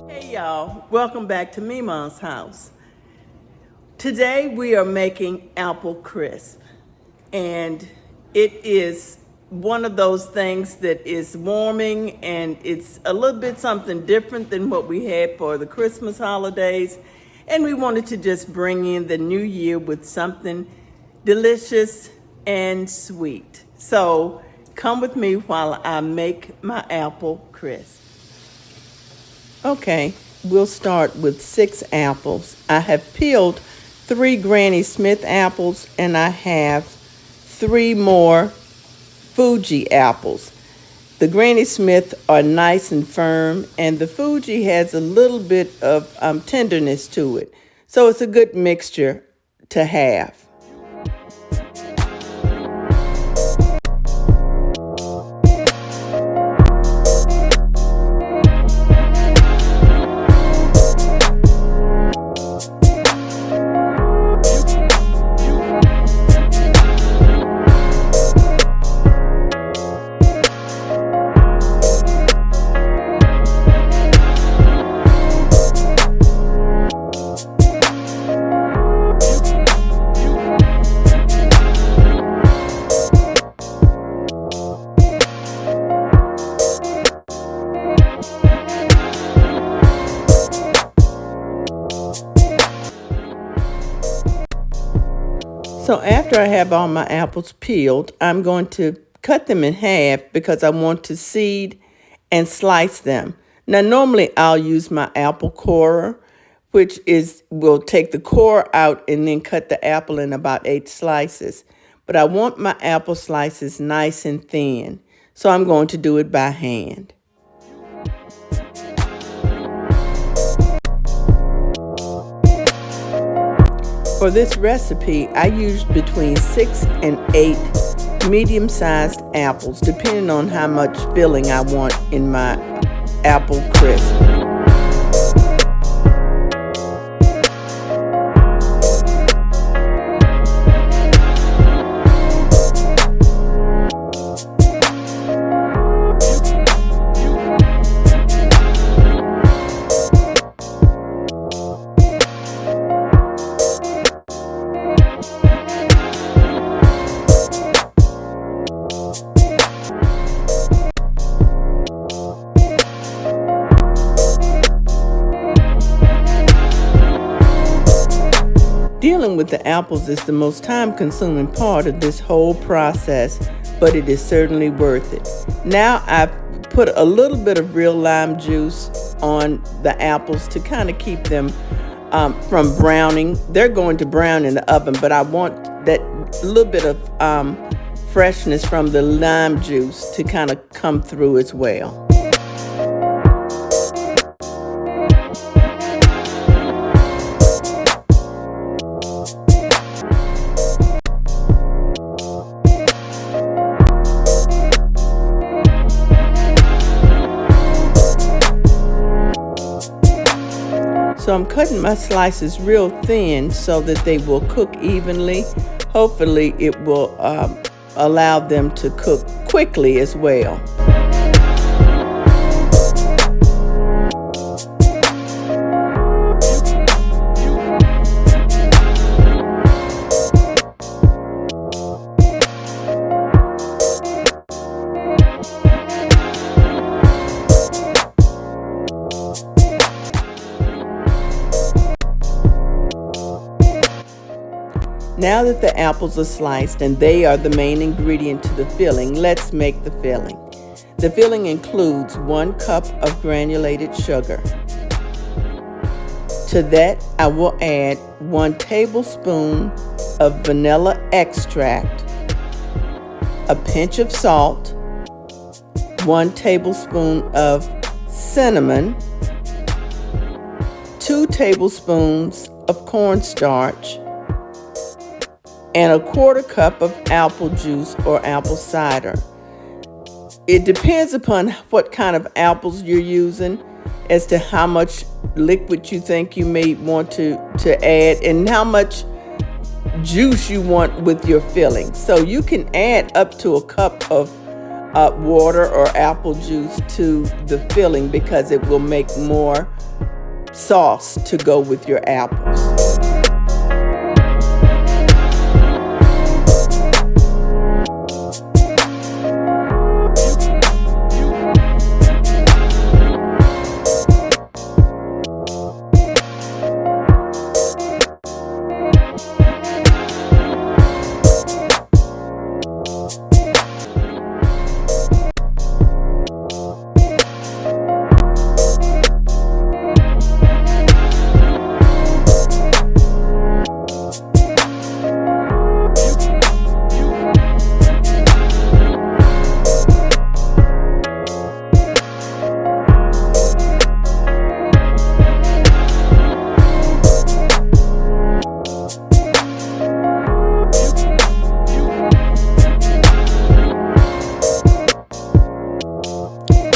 Hey y'all, welcome back to Memaw's house. Today we are making apple crisp, and it is one of those things that is warming, and it's a little bit something different than what we had for the Christmas holidays, and we wanted to just bring in the new year with something delicious and sweet. So come with me while I make my apple crisp. Okay, we'll start with 6 apples. I have peeled 3 Granny Smith apples, and I have 3 more Fuji apples. The Granny Smith are nice and firm, and the Fuji has a little bit of tenderness to it. So it's a good mixture to have. So after I have all my apples peeled, I'm going to cut them in half because I want to seed and slice them. Now normally I'll use my apple corer, which will take the core out and then cut the apple in about 8 slices. But I want my apple slices nice and thin, so I'm going to do it by hand. For this recipe, I used between 6 and 8 medium-sized apples, depending on how much filling I want in my apple crisp. Dealing with the apples is the most time-consuming part of this whole process, but it is certainly worth it. Now I've put a little bit of real lime juice on the apples to kind of keep them from browning. They're going to brown in the oven, but I want that little bit of freshness from the lime juice to kind of come through as well. So I'm cutting my slices real thin so that they will cook evenly. Hopefully it will allow them to cook quickly as well. Now that the apples are sliced and they are the main ingredient to the filling, let's make the filling. The filling includes 1 cup of granulated sugar. To that, I will add 1 tablespoon of vanilla extract, a pinch of salt, 1 tablespoon of cinnamon, 2 tablespoons of cornstarch, and a 1/4 cup of apple juice or apple cider. It depends upon what kind of apples you're using as to how much liquid you think you may want to add and how much juice you want with your filling. So you can add up to a cup of water or apple juice to the filling because it will make more sauce to go with your apples.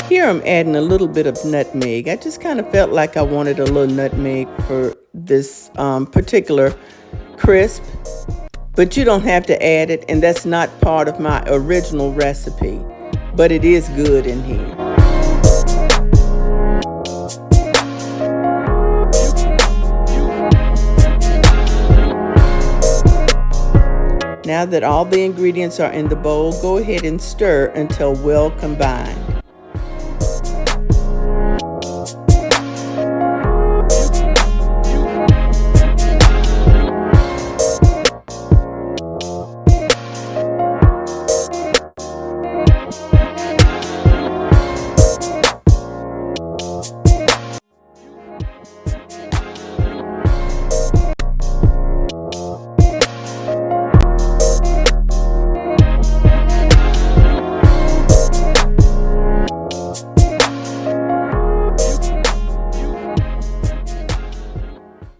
Here I'm adding a little bit of nutmeg. I just kind of felt like I wanted a little nutmeg for this particular crisp, but you don't have to add it, and that's not part of my original recipe, but it is good in here. Now that all the ingredients are in the bowl, go ahead and stir until well combined.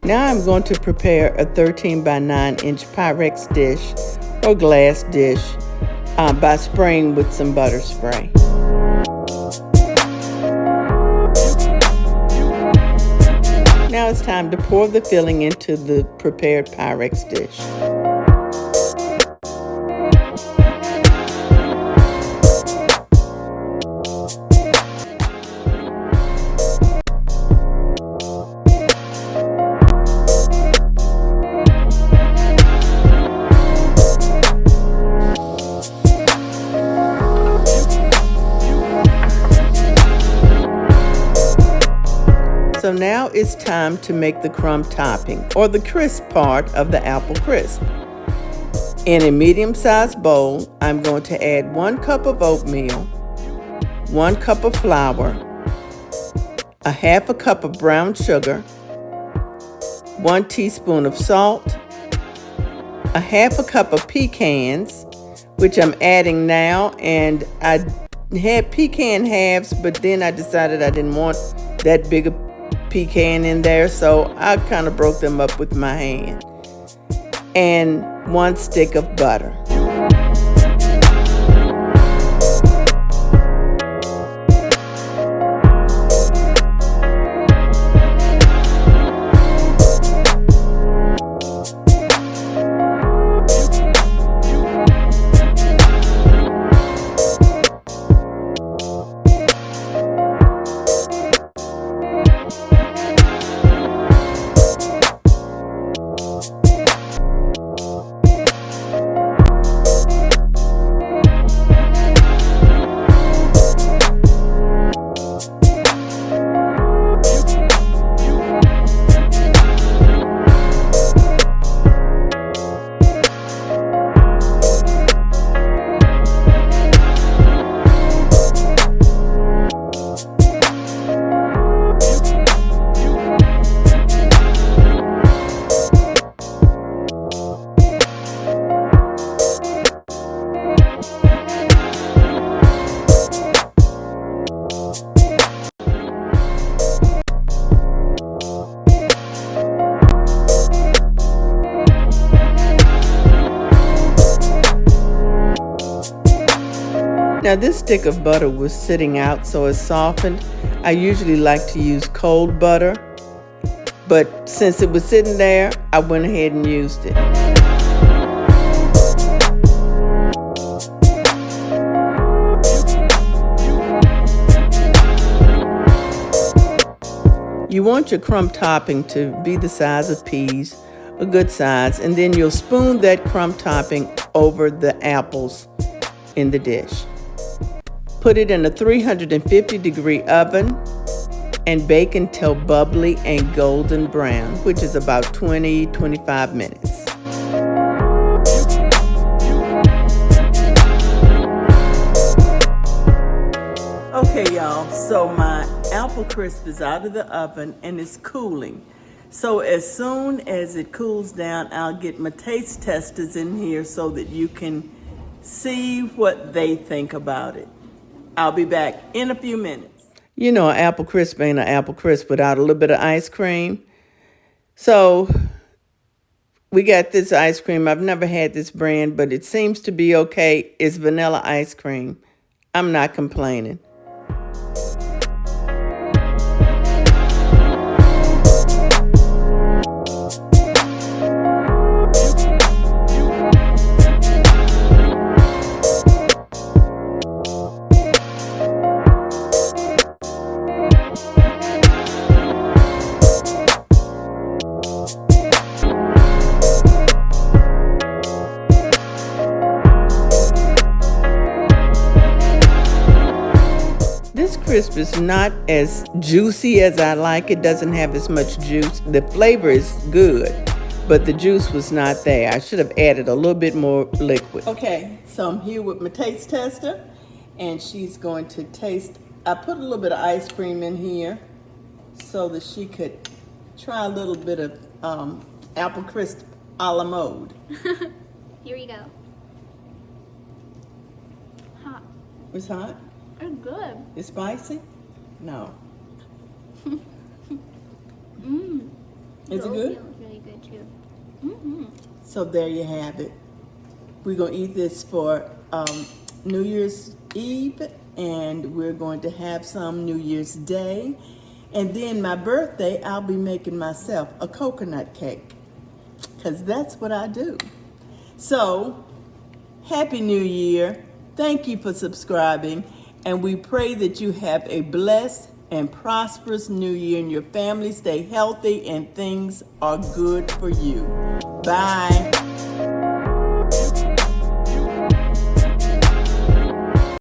Now I'm going to prepare a 13 by 9 inch pyrex dish or glass dish by spraying with some butter spray. Now it's time to pour the filling into the prepared pyrex dish. So now it's time to make the crumb topping, or the crisp part of the apple crisp. In a medium-sized bowl, I'm going to add 1 cup of oatmeal, 1 cup of flour, a half a cup of brown sugar, 1 teaspoon of salt, a half a cup of pecans, which I'm adding now, and I had pecan halves, but then I decided I didn't want that big a pecan in there, so I kind of broke them up with my hand, and 1 stick of butter. Now this stick of butter was sitting out, so it's softened. I usually like to use cold butter, but since it was sitting there, I went ahead and used it. you want your crumb topping to be the size of peas, a good size, and then you'll spoon that crumb topping over the apples in the dish. Put it in a 350-degree oven and bake until bubbly and golden brown, which is about 20-25 minutes. Okay, y'all, so my apple crisp is out of the oven and it's cooling. So as soon as it cools down, I'll get my taste testers in here so that you can see what they think about it. I'll be back in a few minutes. You know, an apple crisp ain't an apple crisp without a little bit of ice cream. So we got this ice cream. I've never had this brand, but it seems to be okay. It's vanilla ice cream. I'm not complaining. This crisp is not as juicy as I like. It doesn't have as much juice. The flavor is good, but the juice was not there. I should have added a little bit more liquid. Okay, so I'm here with my taste tester, and she's going to taste. I put a little bit of ice cream in here so that she could try a little bit of apple crisp a la mode. Here we go. Hot. It's hot? It's good. It's spicy? No. Is it good? It's really good too. Mm-hmm. So there you have it. We're going to eat this for New Year's Eve, and we're going to have some New Year's Day. And then my birthday, I'll be making myself a coconut cake, because that's what I do. So, Happy New Year. Thank you for subscribing. And we pray that you have a blessed and prosperous new year and your family stay healthy and things are good for you. Bye.